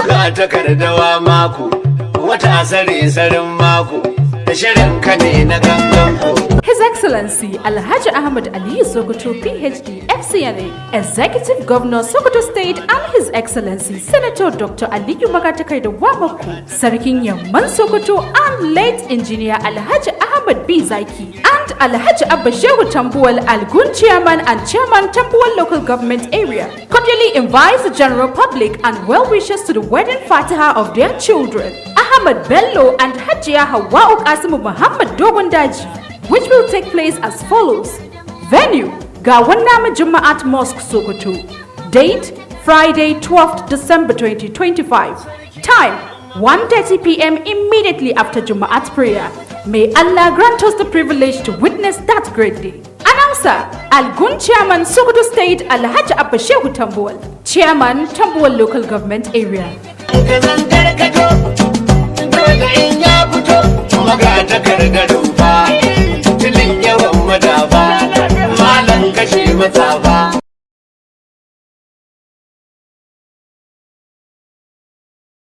Buga takardawa mako, wata sare sarin mako, da shirin ka ne na gangan ku. His Excellency Alhaji Ahmad Ali Sokoto PhD FCNA, Executive Governor Sokoto State, and His Excellency Senator Dr. Aliyu Magatakarda Wamaku, Sarkin Yamman Sokoto, and late Engineer Alhaji Ahmad B. Zaki, and Alhaji Abba Shehu Tambuwal Algun Chairman and Chairman Tambuwal Local Government Area, cordially invites the general public and well-wishers to the wedding fatiha of their children, Ahmad Bello and Hajia Hawwa Kasimu Muhammad Dogondaji, which will take place as follows. Venue, Gawannama Juma'at Mosque, Sokoto. Date, Friday, 12th December 2025. Time, 1:30 p.m. immediately after Juma'at prayer. May Allah grant us the privilege to witness that great day. Announcer, Algun Chairman, Sokoto State, Alhaji Abba Shehu Tambuwal, Chairman, Tambuwal Local Government Area. Tilin yawan madafa, malan kashe mata ba.